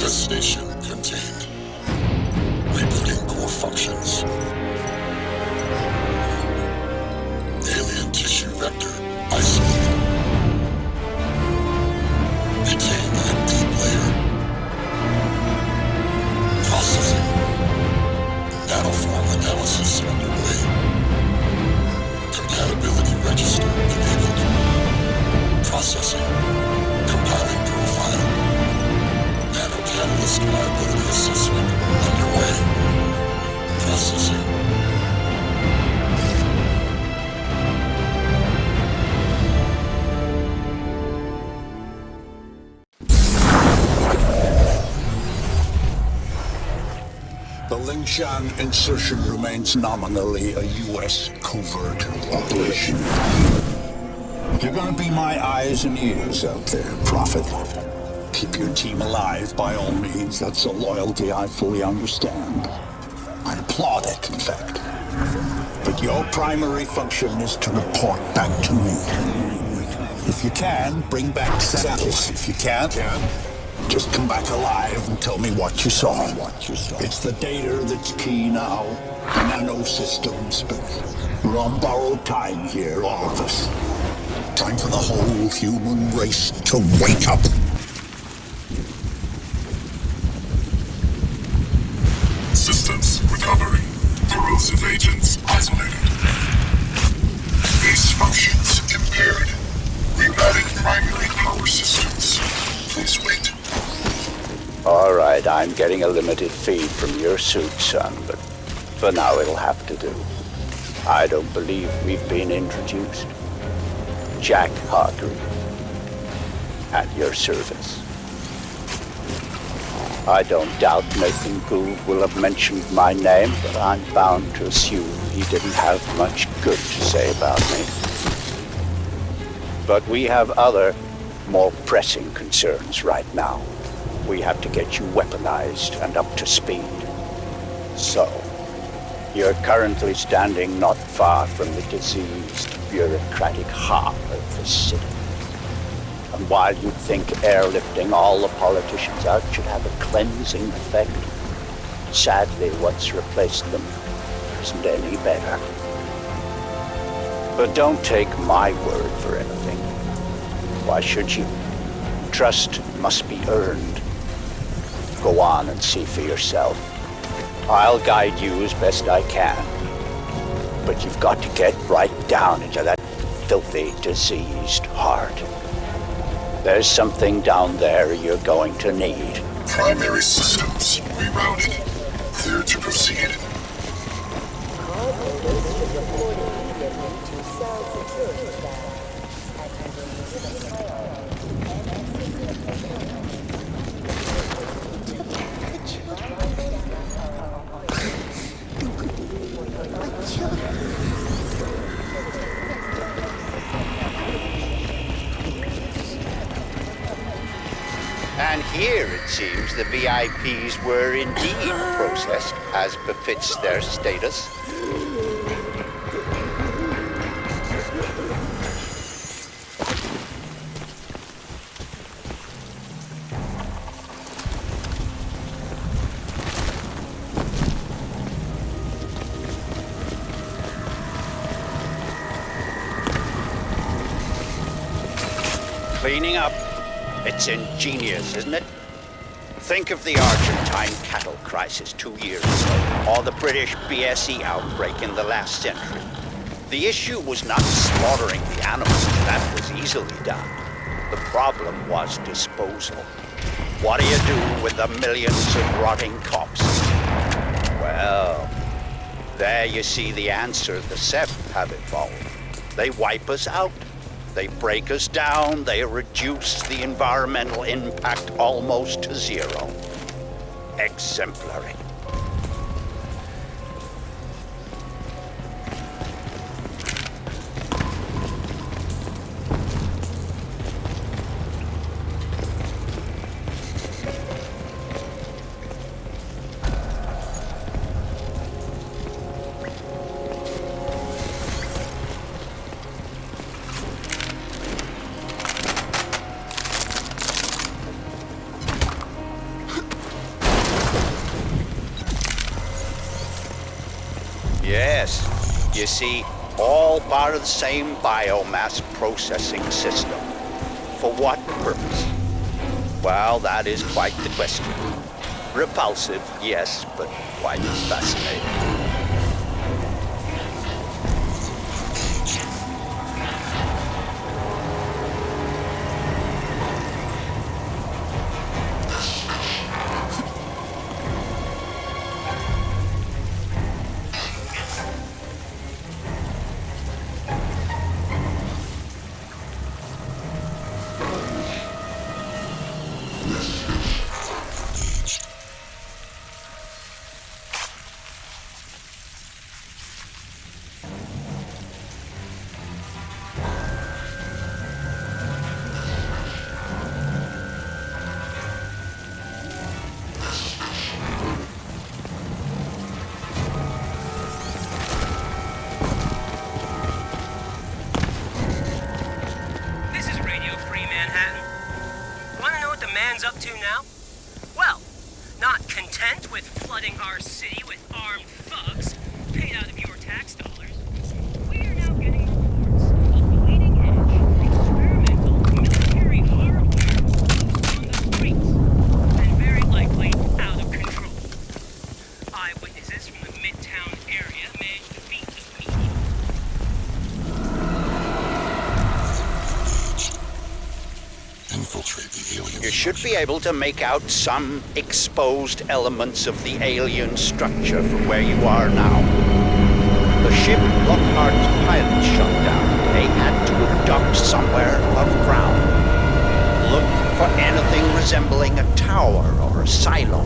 Infestation contained. Rebooting core functions. Alien tissue vector isolated. Retained at deep layer. Processing. Nanoform analysis underway. Compatibility register enabled. Processing. Compiling profile. Nanocatalyst reliability assessment underway. Processing. The Lingshan insertion remains nominally a U.S. covert operation. You're gonna be my eyes and ears out there, Prophet. Keep your team alive by all means. That's a loyalty I fully understand. I applaud it, in fact. But your primary function is to report back to me. If you can, bring back samples. If you can't, just come back alive and tell me what you saw. It's the data that's key now. Nano systems, but we're on borrowed time here, all of us. Time for the whole human race to wake up. Systems recovering. Corrosive agents isolated. Base functions impaired. Rerouting primary power systems. Please wait. All right, I'm getting a limited feed from your suit, son, but for now it'll have to do. I don't believe we've been introduced. Jack Hargreave, at your service. I don't doubt Nathan Gould will have mentioned my name, but I'm bound to assume he didn't have much good to say about me. But we have other, more pressing concerns right now. We have to get you weaponized and up to speed. So, you're currently standing not far from the diseased, bureaucratic heart of the city. And while you'd think airlifting all the politicians out should have a cleansing effect, sadly what's replaced them isn't any better. But don't take my word for anything. Why should you? Trust must be earned. Go on and see for yourself. I'll guide you as best I can. But you've got to get right down into that filthy, diseased heart. There's something down there you're going to need. Primary systems rerouted. Clear to proceed. All orders should report immediately to cell security staff and under immediate And here, it seems, the VIPs were indeed processed, as befits their status. Cleaning up. It's ingenious, isn't it? Think of the Argentine cattle crisis 2 years ago, or the British BSE outbreak in the last century. The issue was not slaughtering the animals, that was easily done. The problem was disposal. What do you do with the millions of rotting corpses? Well, there you see the answer the Ceph have evolved. They wipe us out. They break us down, they reduce the environmental impact almost to zero. Exemplary. You see, all part of the same biomass processing system. For what purpose? Well, that is quite the question. Repulsive, yes, but quite fascinating. Up to now? Well, not content with flooding our city with armed thugs paid out of your tax dollars, we are now getting reports of bleeding-edge experimental military hardware on the streets, and very likely out of control. Eyewitnesses from the Midtown area managed to beat the media. Infiltrate the alien. You should be able to make out some exposed elements of the alien structure from where you are now. The ship Lockhart's pilot shut down. They had to have docked somewhere above ground. Look for anything resembling a tower or a silo.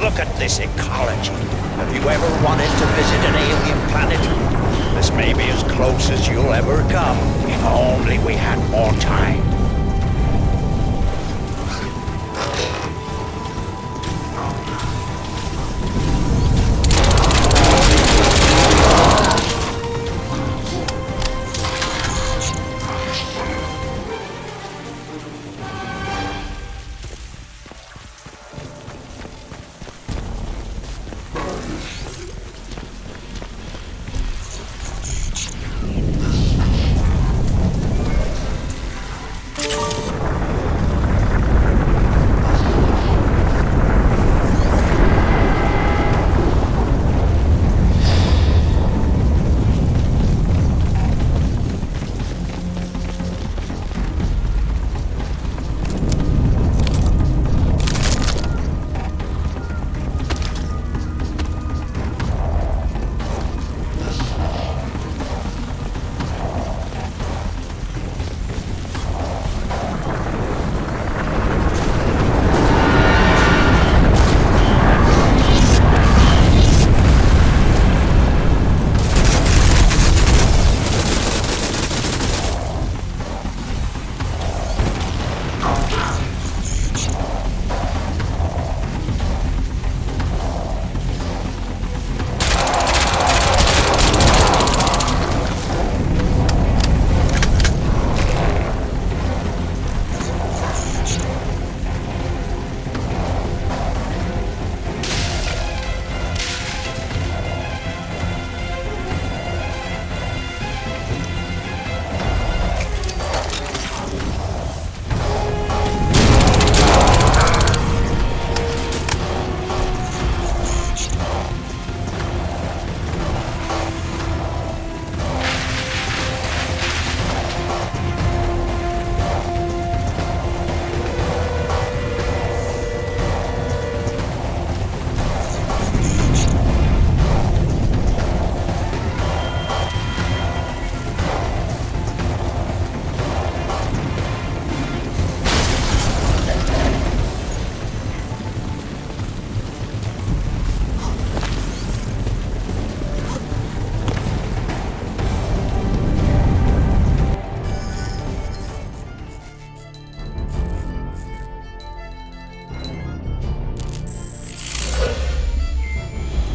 Look at this ecology. Have you ever wanted to visit an alien planet? This may be as close as you'll ever come, if only we had more time.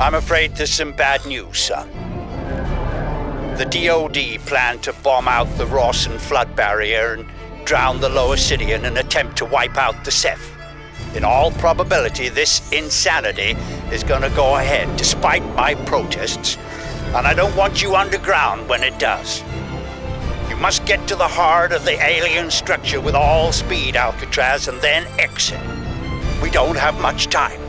I'm afraid there's some bad news, son. The DoD planned to bomb out the Rawson flood barrier and drown the lower city in an attempt to wipe out the Ceph. In all probability, this insanity is going to go ahead, despite my protests, and I don't want you underground when it does. You must get to the heart of the alien structure with all speed, Alcatraz, and then exit. We don't have much time.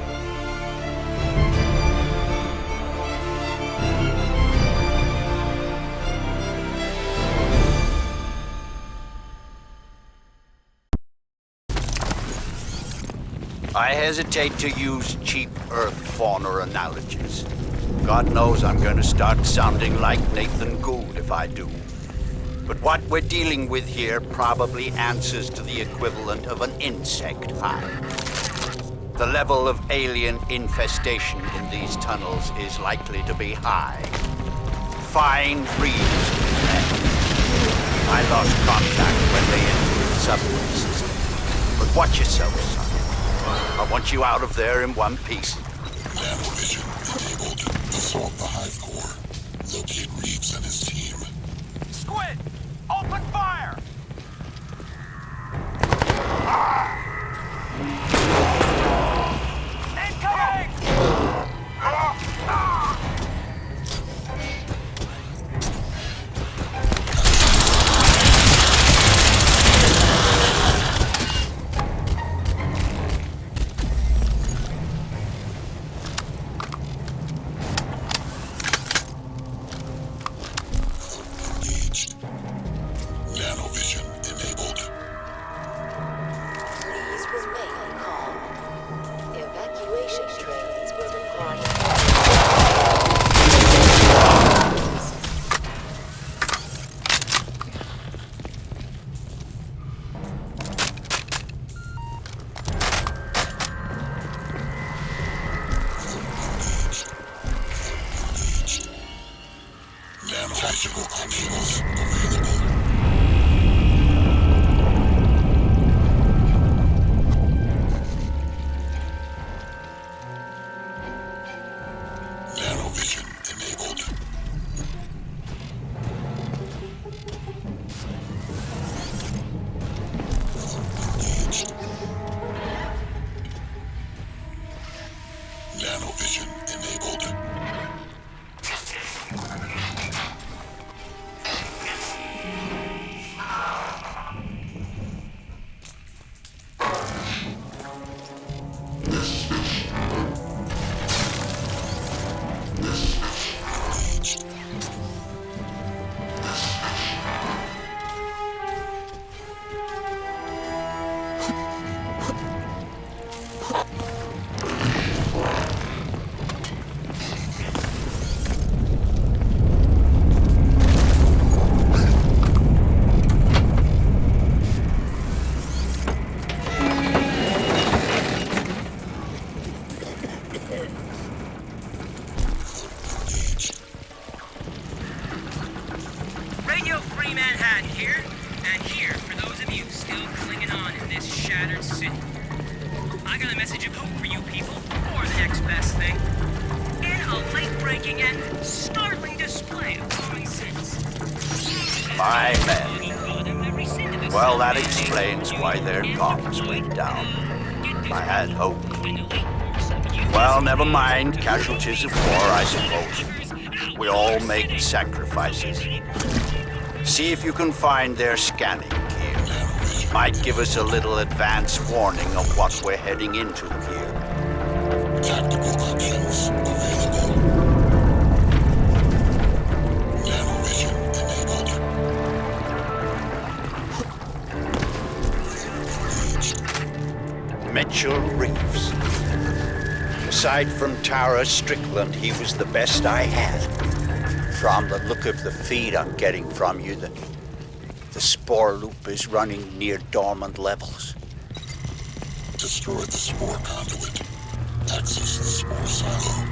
I hesitate to use cheap Earth fauna analogies. God knows I'm going to start sounding like Nathan Gould if I do. But what we're dealing with here probably answers to the equivalent of an insect hive. The level of alien infestation in these tunnels is likely to be high. Fine reams of men. I lost contact when they entered the subway system. But watch yourself, son. I want you out of there in one piece. Nanovision enabled. Assault the hive core. Locate Reeves and his team. Squid! Open fire! Incoming! Engaged. Nanovision enabled. Please remain calm. Evacuation trains will depart. Nanotactical options available. Nanovision enabled. Engaged. Nanovision enabled. Engaged. Engaged. Radio Free Manhattan here, and here for those of you still clinging on in this shattered city. I got a message of hope for you people, or the next best thing. In a late-breaking and startling display of common sense. My men. Well, that explains why their comms went down. I had hope. Well, never mind. Casualties of war, I suppose. We all make sacrifices. See if you can find their scanning gear. Might give us a little advance warning of what we're heading into here. Tactical options available. Nanovision enabled. Engaged. Mitchell Reeves. Aside from Tara Strickland, he was the best I had. From the look of the feed I'm getting from you, the spore loop is running near dormant levels. Destroy the spore conduit. Access the spore silo.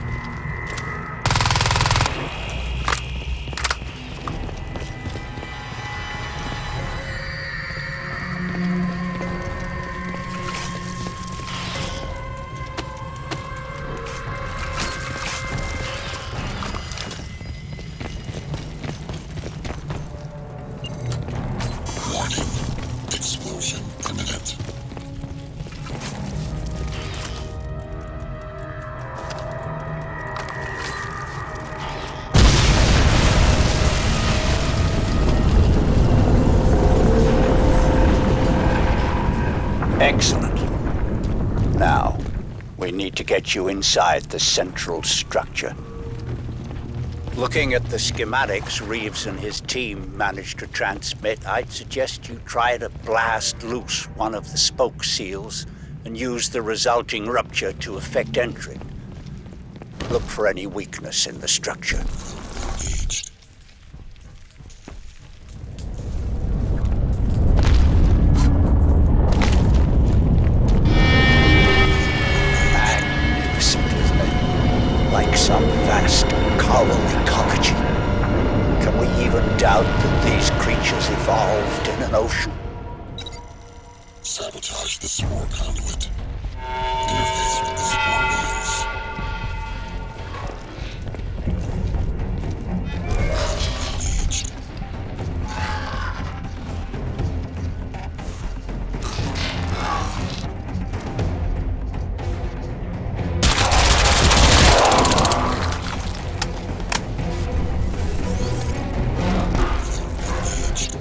Excellent. Now, we need to get you inside the central structure. Looking at the schematics Reeves and his team managed to transmit, I'd suggest you try to blast loose one of the spoke seals and use the resulting rupture to effect entry. Look for any weakness in the structure. Engaged. Magnificent, isn't it? Like some vast coral ecology. Can we even doubt that these creatures evolved in an ocean? Sabotage the spore conduit. Interface with the spore veins. Engaged. Engaged.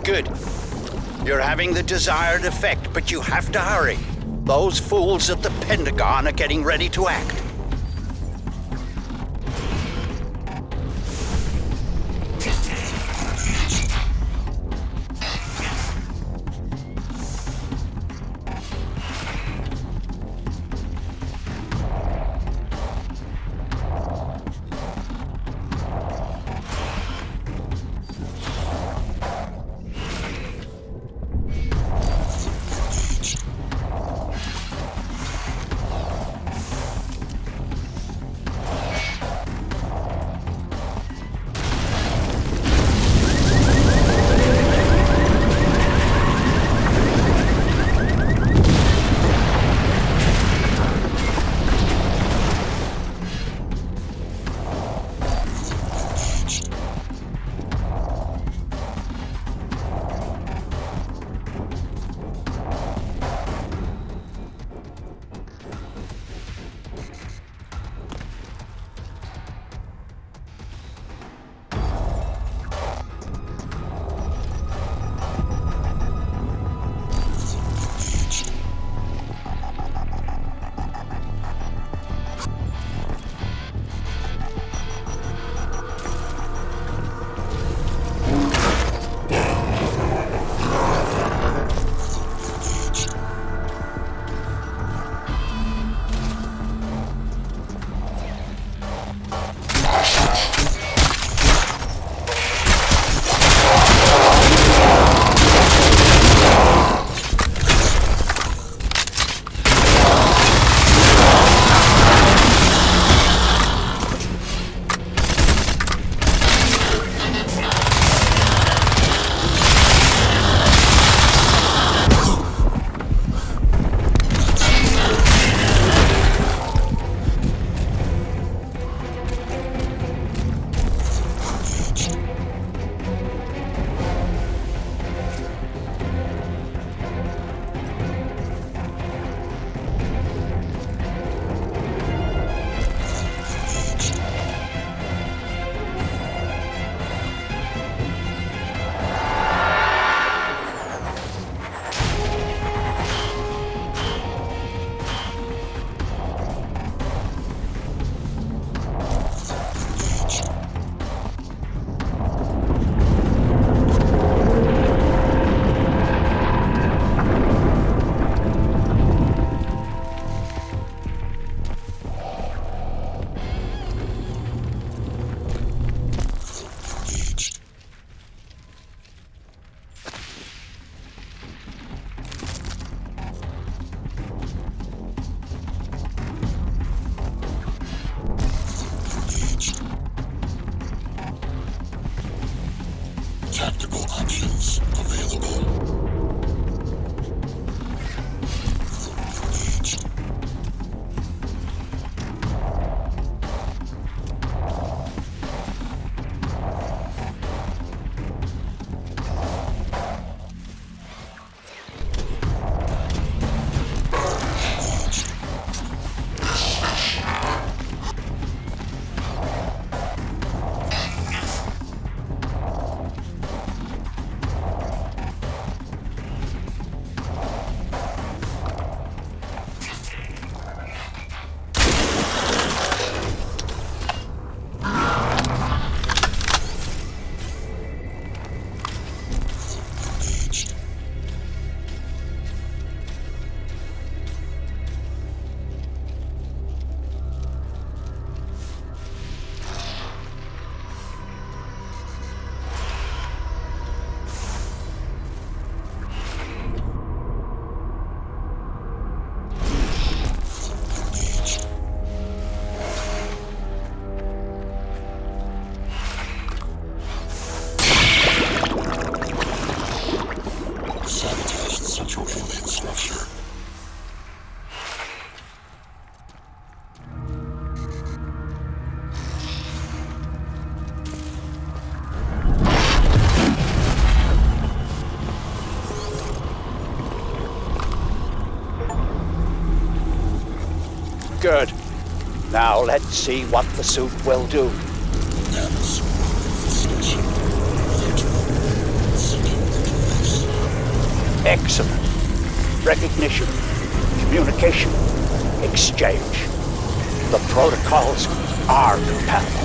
Good. You're having the desired effect, but you have to hurry. Those fools at the Pentagon are getting ready to act. Tactical options available. Good. Now let's see what the suit will do. Infestation. Virtual. Secure. Excellent. Recognition, communication, exchange. The protocols are compatible.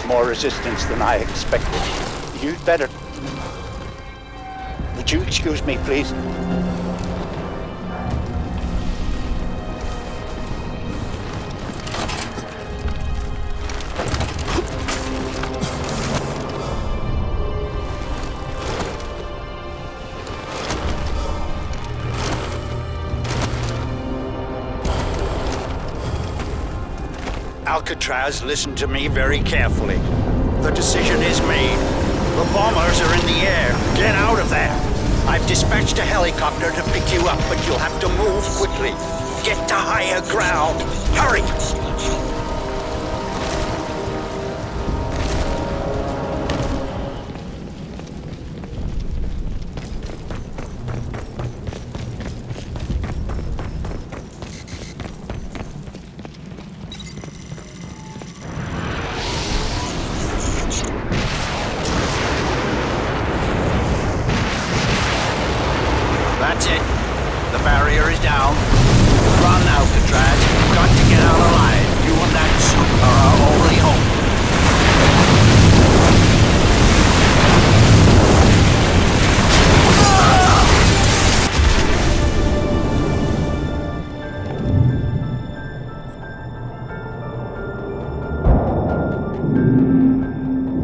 More resistance than I expected. You'd better... Would you excuse me, please? Alcatraz, listen to me very carefully. The decision is made. The bombers are in the air. Get out of there. I've dispatched a helicopter to pick you up, but you'll have to move quickly. Get to higher ground. Hurry!